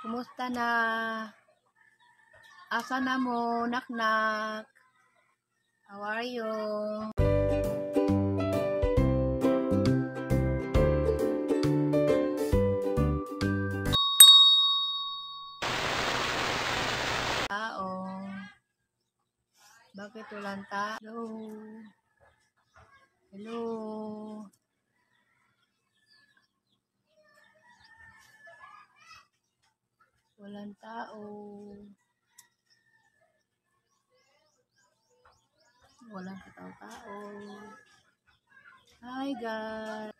Kumusta na? Asa na mo, naknak? How are you? Tao. Bakit walang tao? Hello? Hello? Walang tao. Walang katao-tao. Hi guys.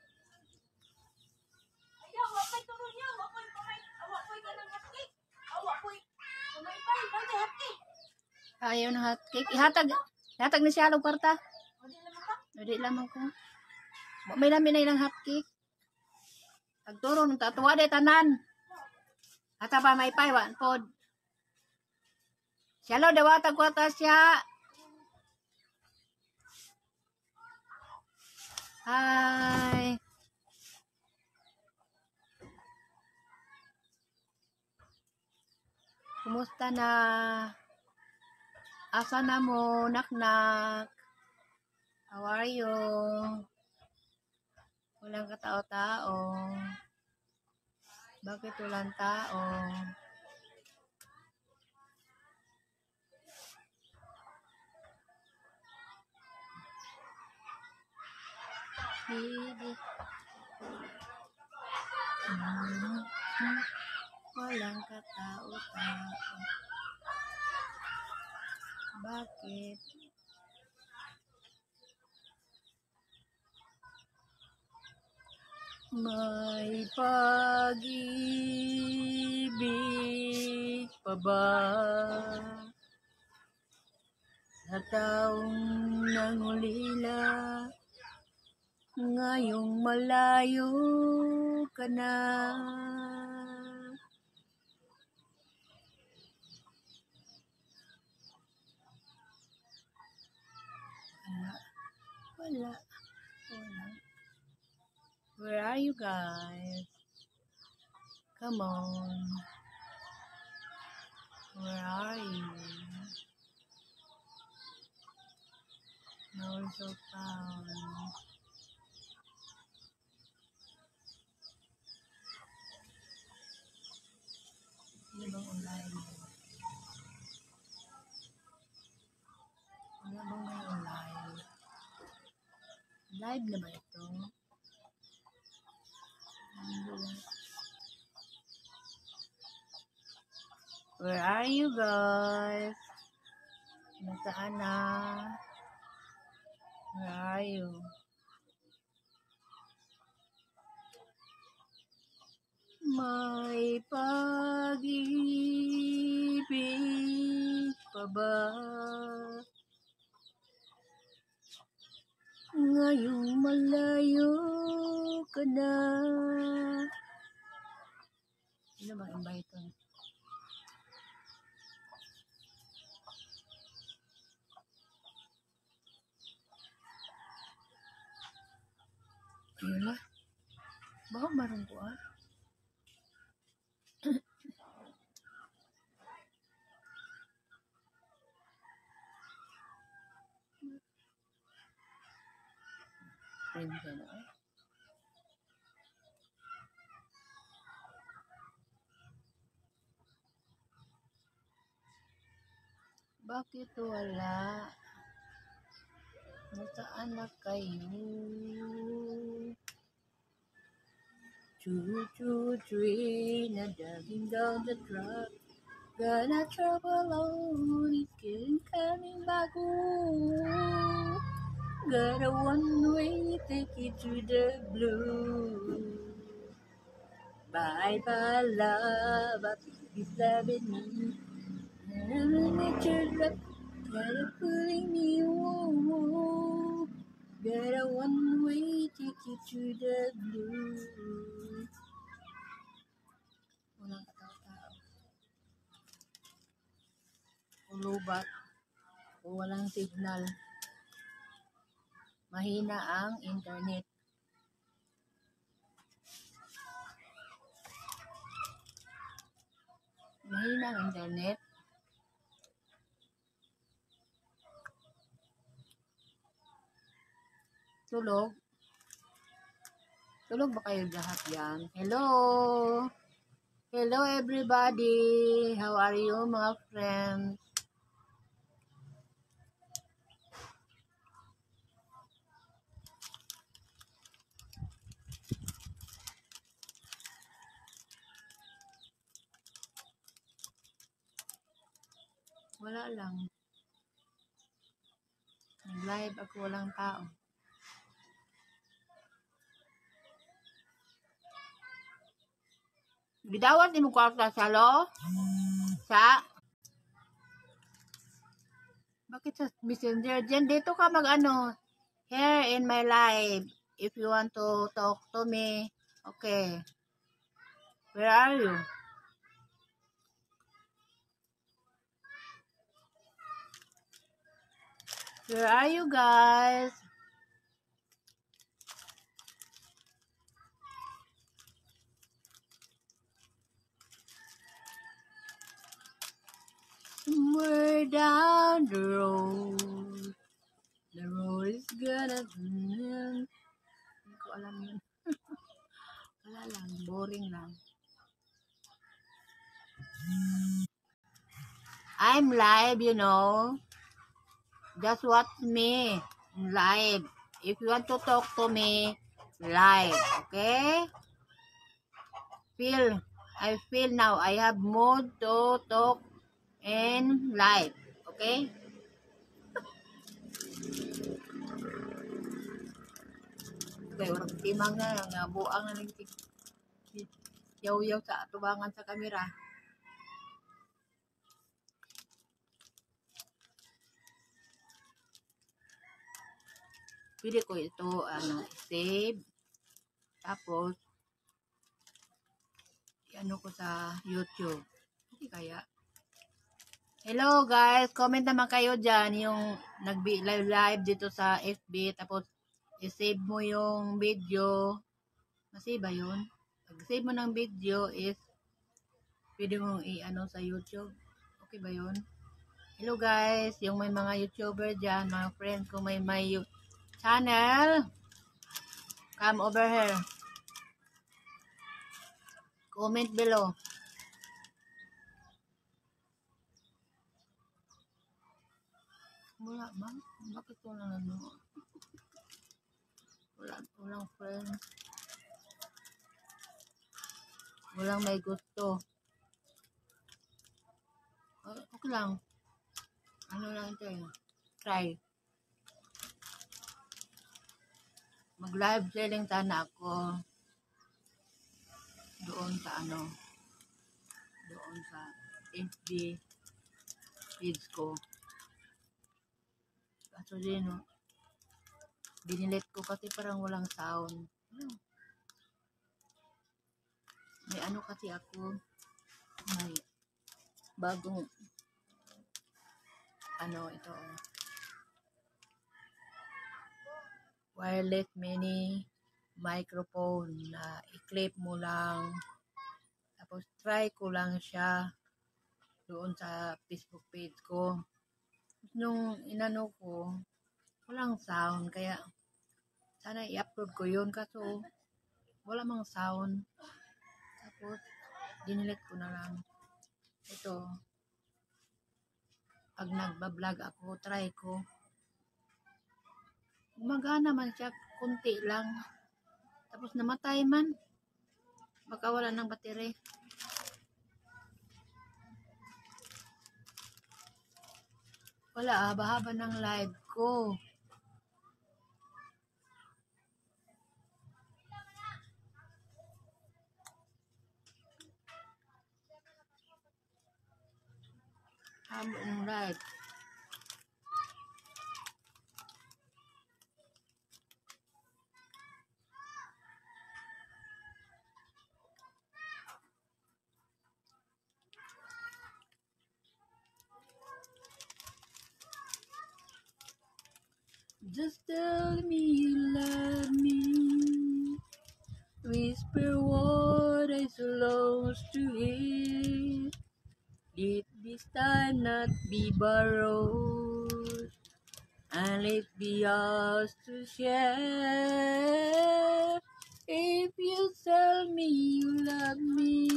Ayaw na hotcake. Ihatag na siya along kwarta. Hindi lamang ko. May lamin na ilang hotcake. Agturo nung tatuwa de tanan. Ata pa may paywan pod. Siya lo dawatag kwarta siya. Hi. Kumusta na? Asa na mo, naknak? How are you? Walang katao-tao. Bakit walang tao? Walang katao-tao. Bakit? May pag-ibig pa ba sa taong nangulila? Ngayong malayo ka na. Wala. Where are you guys? Come on. Where are you? No so found. Ano bang online? Ano bang may online? Live na ba ito? Where are you guys? Nasaan na? Where are you? May pag-ibig pa ba? Ngayong malayo ka na. Ano bang invite on? Ayun na. Baka marang ko ah. Friend ka na eh. Bakit wala? Nasaan na kayo? Choo-choo train na driving down the track. Gonna travel alone, again coming back home. Got a one-way ticket to the blue. Bye-bye love, I think you're loving me. And nature love, gotta pulling me home. Got a one-way ticket to the blue. Walang katao-tao. Ulubat o walang signal. Mahina ang internet. ng internet. Tulog? Tulog ba kayo lahat yan? Hello? Hello everybody! How are you mga friends? Wala lang. Nag-live ako, walang tao. Gidawat ni mo kwarta sa lo? Bakit sa messenger? Diyan, dito ka mag-ano. Here in my live. If you want to talk to me. Okay. Where are you? Where are you guys? Somewhere down the road. The road is gonna end. Hindi ko alam yun. Wala lang. Boring lang. I'm live, you know. Just watch me live. If you want to talk to me, live. Okay? I feel now I have mood to talk in live. Okay? Okay, walang timang na. Nabuang na ng yaw-yaw sa tubangan sa kamera. Pwede ko ito, save. Tapos, ano ko sa YouTube. Okay kaya? Hello guys, comment naman kayo dyan yung nag-live dito sa FB. Tapos, i-save mo yung video. Masave ba yun? Pag-save mo ng video is pwede mong i-ano sa YouTube. Okay ba yun? Hello guys, yung may mga YouTuber dyan, mga friends ko may channel. Come over here. Comment below. Wala ba? Bakit wala ano? Walang friends. Walang may gusto. Okay lang. Ano lang ito eh. Try. Mag-live selling sana ako. Doon sa doon sa FB page ko. Kaso din, no? Dinilet ko kasi parang walang sound. May ano kasi ako, may bagong ito wireless mini microphone na i-clip mo lang, tapos try ko lang siya doon sa Facebook page ko. Nung inano ko, walang sound, kaya sana i-upload ko yun, kaso wala mang sound. Tapos dinilet ko na lang. Ito, pag nagbablog ako, try ko. Gumagana man siya, kunti lang. Tapos namatay man. Baka wala ng battery. Wala, haba-haba ng live ko. Haba ng live. Just tell me you love me. Whisper what I so lost to hear. be borrowed, and it be ours to share. If you tell me you love me,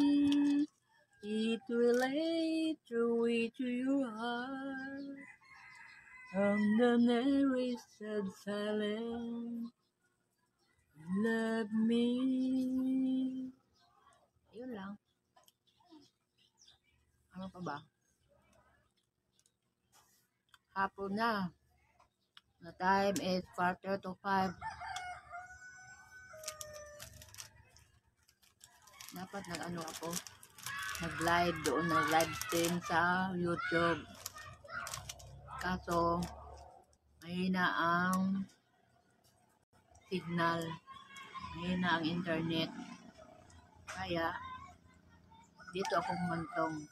it will lay through to your heart. From the nearest of silence, love me. Yun lang. Ano pa ba? Hapon na. The time is 4:45. Dapat nag-ano ako. Nag-live doon. Nag-live stream sa YouTube. Kaso, mahina ang signal. Mahina ang internet. Kaya, dito ako humantong.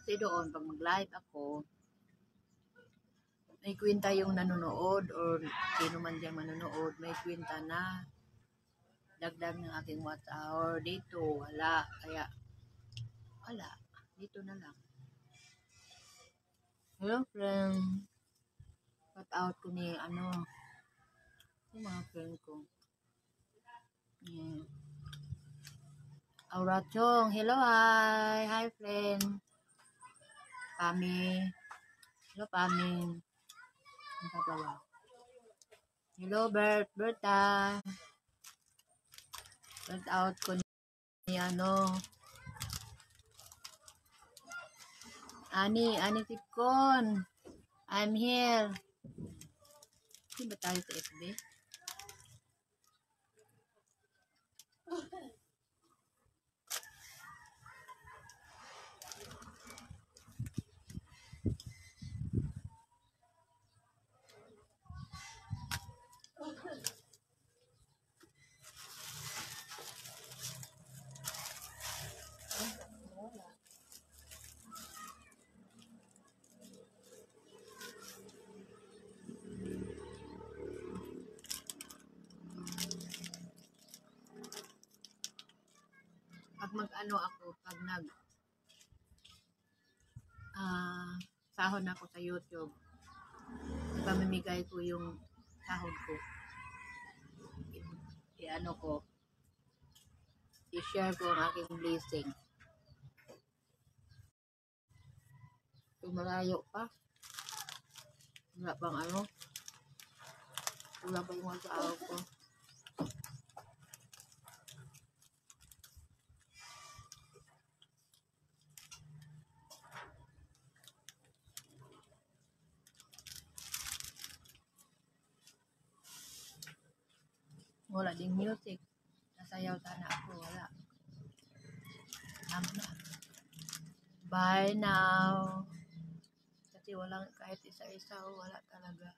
Kasi doon, pag mag-live ako, may kwenta yung nanonood or sino man diyang manonood, may kwenta na dagdag ng aking watch hour. Dito, wala. Kaya, wala. Dito na lang. Hello, friend. Cut out ko ni, yung mga friend ko. Yeah. Aura Chong. Hello, hi. Hi, friend. Pami. Hello, Pami. Hello, Berta. Cut out ko ni, Ani Tikon. I'm here. Hindi ba tayo sa FB? Pag pag sahod ako sa YouTube, ipamimigay ko yung sahod ko. I-share ko ang aking blessing. Kung malayo pa, wala bang wala pa yung sa araw ko. Wala ding music. Nasayaw sana ako. Wala. Na. Bye now. Kasi walang kahit isa-isa. Wala talaga.